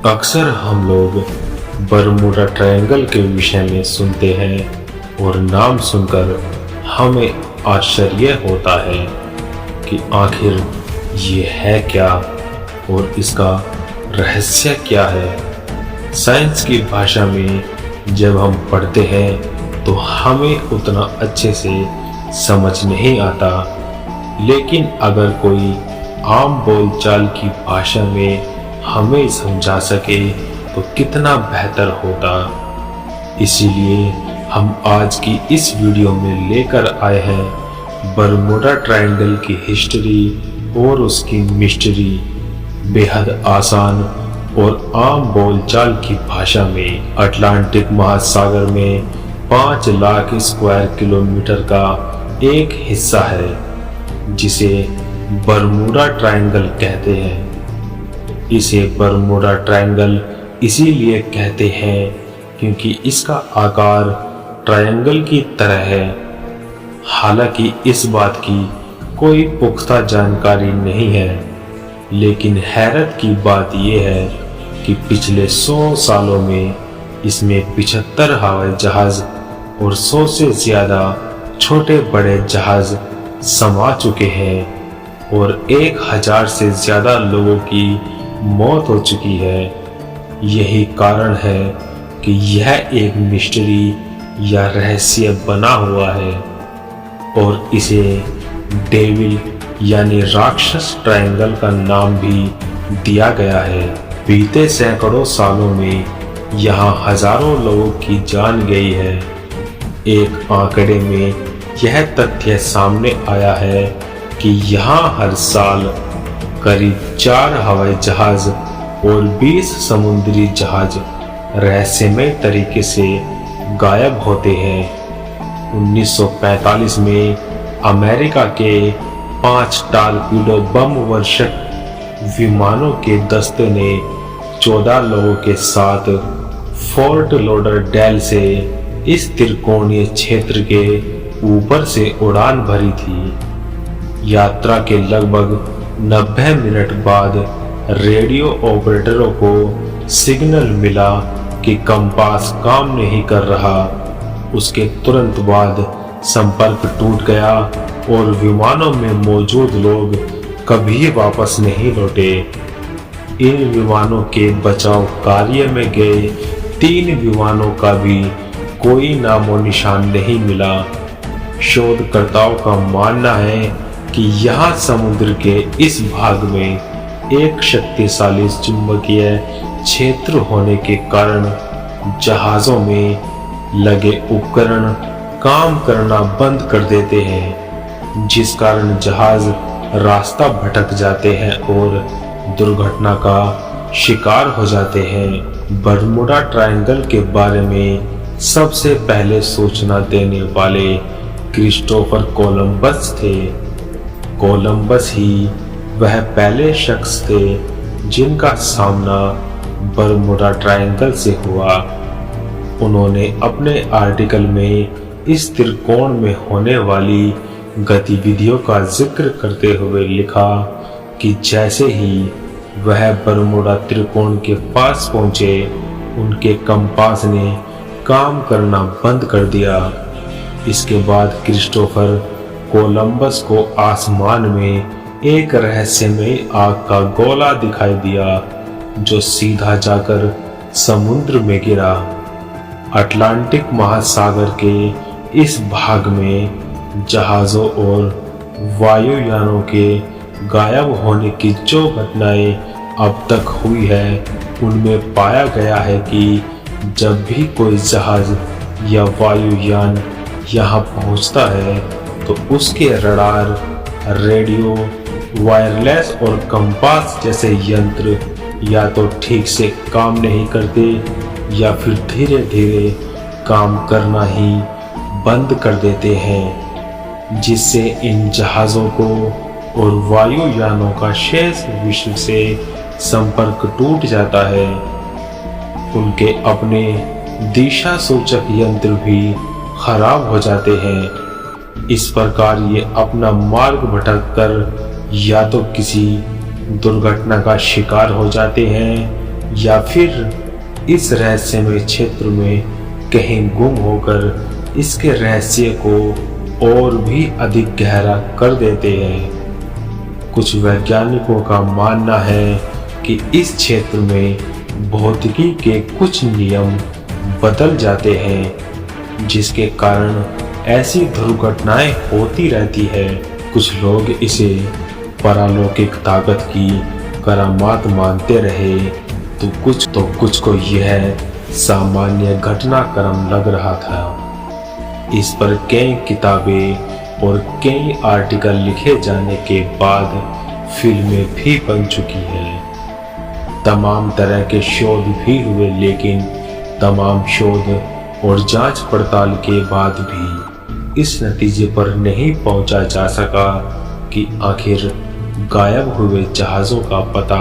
अक्सर हम लोग बरमूडा ट्रायंगल के विषय में सुनते हैं और नाम सुनकर हमें आश्चर्य होता है कि आखिर ये है क्या और इसका रहस्य क्या है। साइंस की भाषा में जब हम पढ़ते हैं तो हमें उतना अच्छे से समझ नहीं आता, लेकिन अगर कोई आम बोलचाल की भाषा में हमें समझा सके तो कितना बेहतर होता। इसीलिए हम आज की इस वीडियो में लेकर आए हैं बरमूडा ट्रायंगल की हिस्ट्री और उसकी मिस्ट्री बेहद आसान और आम बोलचाल की भाषा में। अटलांटिक महासागर में 5 लाख स्क्वायर किलोमीटर का एक हिस्सा है जिसे बरमूडा ट्रायंगल कहते हैं। इसे बरमूडा ट्रायंगल इसीलिए कहते हैं क्योंकि इसका आकार ट्रायंगल की तरह है। हालांकि इस बात की कोई पुख्ता जानकारी नहीं है, लेकिन हैरत की बात यह है कि पिछले 100 सालों में इसमें 75 हवाई जहाज और 100 से ज़्यादा छोटे बड़े जहाज समा चुके हैं और 1000 से ज़्यादा लोगों की मौत हो चुकी है। यही कारण है कि यह एक मिस्ट्री या रहस्य बना हुआ है और इसे डेविल यानी राक्षस ट्रायंगल का नाम भी दिया गया है। बीते सैकड़ों सालों में यहाँ हजारों लोगों की जान गई है। एक आंकड़े में यह तथ्य सामने आया है कि यहाँ हर साल करीब 4 हवाई जहाज और 20 समुद्री जहाज रहस्यमय तरीके से गायब होते हैं। 1945 में अमेरिका के 5 टारपीडो बम वर्षक विमानों के दस्ते ने 14 लोगों के साथ फोर्ट लॉडरडेल से इस त्रिकोणीय क्षेत्र के ऊपर से उड़ान भरी थी। यात्रा के लगभग 90 मिनट बाद रेडियो ऑपरेटरों को सिग्नल मिला कि कंपास काम नहीं कर रहा। उसके तुरंत बाद संपर्क टूट गया और विमानों में मौजूद लोग कभी वापस नहीं लौटे। इन विमानों के बचाव कार्य में गए 3 विमानों का भी कोई नामो निशान नहीं मिला। शोधकर्ताओं का मानना है कि यहाँ समुद्र के इस भाग में एक शक्तिशाली चुंबकीय क्षेत्र होने के कारण जहाज़ों में लगे उपकरण काम करना बंद कर देते हैं, जिस कारण जहाज रास्ता भटक जाते हैं और दुर्घटना का शिकार हो जाते हैं। बरमूडा ट्रायंगल के बारे में सबसे पहले सूचना देने वाले क्रिस्टोफर कोलंबस थे। कोलंबस ही वह पहले शख्स थे जिनका सामना बरमूडा ट्रायंगल से हुआ। उन्होंने अपने आर्टिकल में इस त्रिकोण में होने वाली गतिविधियों का जिक्र करते हुए लिखा कि जैसे ही वह बरमूडा त्रिकोण के पास पहुंचे, उनके कंपास ने काम करना बंद कर दिया। इसके बाद क्रिस्टोफर कोलंबस को आसमान में एक रहस्यमय आग का गोला दिखाई दिया जो सीधा जाकर समुद्र में गिरा। अटलांटिक महासागर के इस भाग में जहाज़ों और वायुयानों के गायब होने की जो घटनाएं अब तक हुई है, उनमें पाया गया है कि जब भी कोई जहाज या वायुयान यहाँ पहुँचता है तो उसके रडार, रेडियो, वायरलेस और कंपास जैसे यंत्र या तो ठीक से काम नहीं करते या फिर धीरे धीरे काम करना ही बंद कर देते हैं, जिससे इन जहाज़ों को और वायुयानों का शेष विश्व से संपर्क टूट जाता है। उनके अपने दिशा सूचक यंत्र भी खराब हो जाते हैं। इस प्रकार ये अपना मार्ग भटक कर या तो किसी दुर्घटना का शिकार हो जाते हैं या फिर इस रहस्यमय क्षेत्र में कहीं गुम होकर इसके रहस्य को और भी अधिक गहरा कर देते हैं। कुछ वैज्ञानिकों का मानना है कि इस क्षेत्र में भौतिकी के कुछ नियम बदल जाते हैं, जिसके कारण ऐसी दुर्घटनाएं होती रहती है। कुछ लोग इसे पारलौकिक ताकत की करामात मानते रहे, तो कुछ को यह सामान्य घटनाक्रम लग रहा था। इस पर कई किताबें और कई आर्टिकल लिखे जाने के बाद फिल्में भी बन चुकी हैं। तमाम तरह के शोध भी हुए, लेकिन तमाम शोध और जांच पड़ताल के बाद भी इस नतीजे पर नहीं पहुंचा जा सका कि आखिर गायब हुए जहाज़ों का पता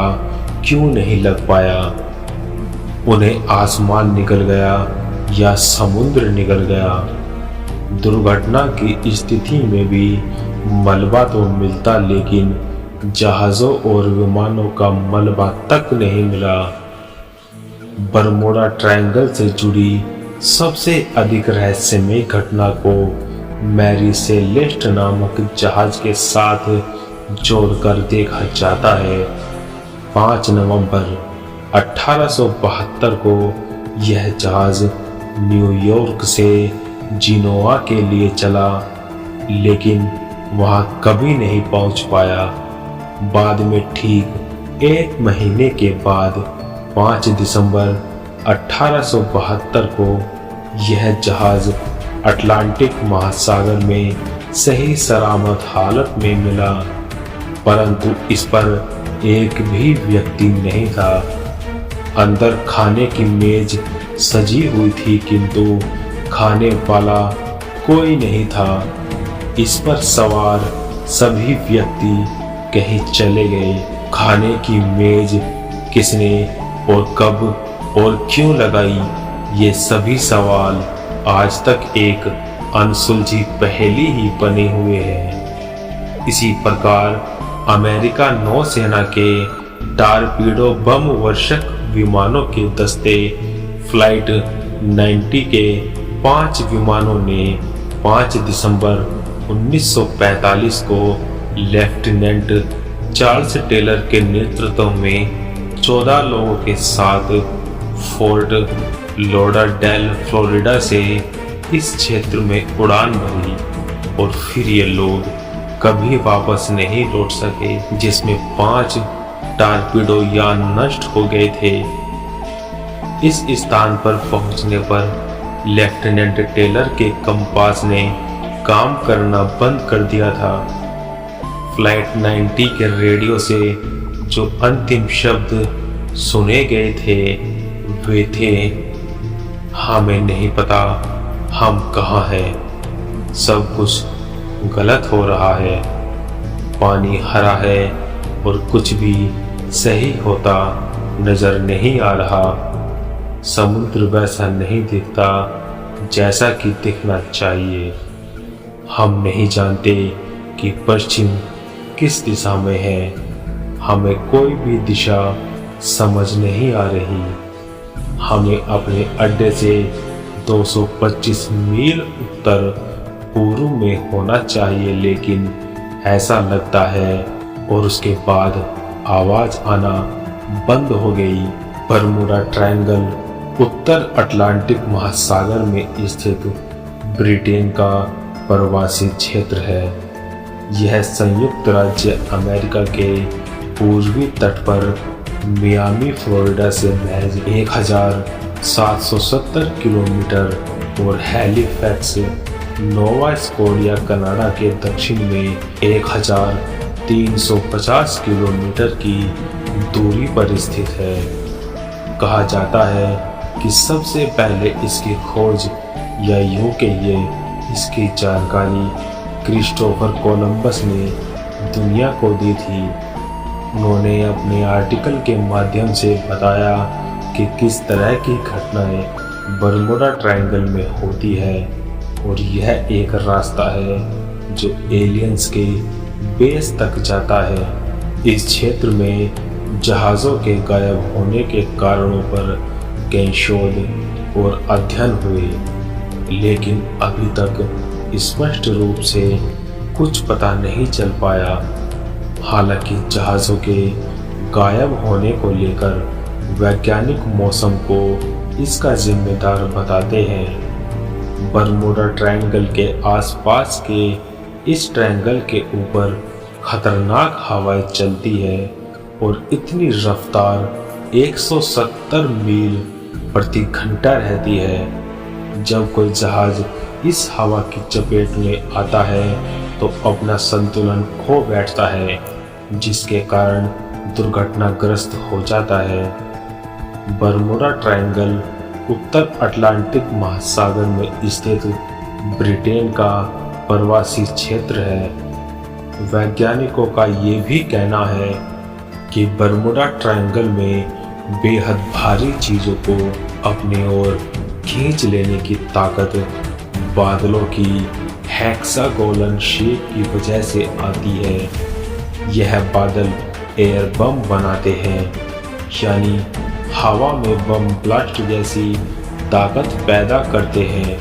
क्यों नहीं लग पाया। उन्हें आसमान निकल गया या समुद्र निकल गया। दुर्घटना की स्थिति में भी मलबा तो मिलता, लेकिन जहाज़ों और विमानों का मलबा तक नहीं मिला। बरमोडा ट्रायंगल से जुड़ी सबसे अधिक रहस्यमय घटना को मैरी सेलेस्ट नामक जहाज के साथ जोड़कर देखा जाता है। 5 नवंबर 1872 को यह जहाज न्यूयॉर्क से जिनोआ के लिए चला, लेकिन वहां कभी नहीं पहुंच पाया। बाद में ठीक 1 महीने के बाद 5 दिसंबर 1872 को यह जहाज अटलांटिक महासागर में सही सलामत हालत में मिला, परंतु इस पर एक भी व्यक्ति नहीं था। अंदर खाने की मेज सजी हुई थी, किंतु खाने वाला कोई नहीं था। इस पर सवार सभी व्यक्ति कहीं चले गए। खाने की मेज किसने और कब और क्यों लगाई, ये सभी सवाल आज तक एक अनसुलझी पहेली ही बने हुए हैं। इसी प्रकार अमेरिका नौसेना के टारपीडो बम वर्षक विमानों के दस्ते फ्लाइट 90 के 5 विमानों ने 5 दिसंबर 1945 को लेफ्टिनेंट चार्ल्स टेलर के नेतृत्व में 14 लोगों के साथ फोर्ट लॉडरडेल फ्लोरिडा से इस क्षेत्र में उड़ान भरी, और फिर ये लोग कभी वापस नहीं लौट सके, जिसमें 5 टारपीडो यान नष्ट हो गए थे। इस स्थान पर पहुंचने पर लेफ्टिनेंट टेलर के कंपास ने काम करना बंद कर दिया था। फ्लाइट 90 के रेडियो से जो अंतिम शब्द सुने गए थे वे थे, हमें नहीं पता हम कहाँ हैं, सब कुछ गलत हो रहा है, पानी हरा है और कुछ भी सही होता नजर नहीं आ रहा, समुद्र वैसा नहीं दिखता जैसा कि दिखना चाहिए। हम नहीं जानते कि पश्चिम किस दिशा में है, हमें कोई भी दिशा समझ नहीं आ रही। हमें अपने अड्डे से 225 मील उत्तर पूर्व में होना चाहिए, लेकिन ऐसा लगता है। और उसके बाद आवाज आना बंद हो गई। बरमूडा ट्रायंगल उत्तर अटलांटिक महासागर में स्थित ब्रिटेन का प्रवासी क्षेत्र है। यह संयुक्त राज्य अमेरिका के पूर्वी तट पर मियामी फ्लोरिडा से महज 1770 किलोमीटर और हैलिफैक्स नोवा स्कोटिया कनाडा के दक्षिण में 1350 किलोमीटर की दूरी पर स्थित है। कहा जाता है कि सबसे पहले इसकी खोज या यूं कहिए इसकी जानकारी क्रिस्टोफर कोलंबस ने दुनिया को दी थी। उन्होंने अपने आर्टिकल के माध्यम से बताया कि किस तरह की घटनाएं बरमूडा ट्रायंगल में होती है, और यह एक रास्ता है जो एलियंस के बेस तक जाता है। इस क्षेत्र में जहाज़ों के गायब होने के कारणों पर कई शोध और अध्ययन हुए, लेकिन अभी तक स्पष्ट रूप से कुछ पता नहीं चल पाया। हालांकि जहाज़ों के गायब होने को लेकर वैज्ञानिक मौसम को इसका जिम्मेदार बताते हैं। बरमूडा ट्रायंगल के आसपास के इस ट्रायंगल के ऊपर खतरनाक हवाएं चलती है और इतनी रफ्तार 170 मील प्रति घंटा रहती है। जब कोई जहाज इस हवा की चपेट में आता है तो अपना संतुलन खो बैठता है, जिसके कारण दुर्घटनाग्रस्त हो जाता है। बरमूडा ट्रायंगल उत्तर अटलांटिक महासागर में स्थित ब्रिटेन का प्रवासी क्षेत्र है। वैज्ञानिकों का ये भी कहना है कि बरमूडा ट्रायंगल में बेहद भारी चीजों को अपनी ओर खींच लेने की ताकत बादलों की हेक्सागोनल शेप की वजह से आती है। यह बादल एयर बम बनाते हैं, यानी हवा में बम ब्लास्ट जैसी ताकत पैदा करते हैं,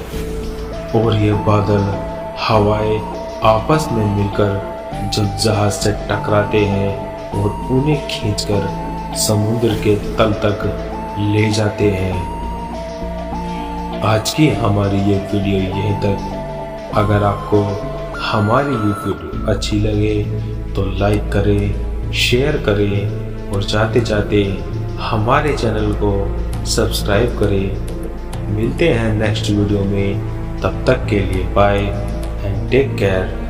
और ये बादल हवाएं आपस में मिलकर जब जहाज से टकराते हैं और उन्हें खींचकर समुद्र के तल तक ले जाते हैं। आज की हमारी ये वीडियो यहीं तक। अगर आपको हमारी ये वीडियो अच्छी लगे तो लाइक करें, शेयर करें और जाते जाते हमारे चैनल को सब्सक्राइब करें। मिलते हैं नेक्स्ट वीडियो में, तब तक के लिए बाय एंड टेक केयर।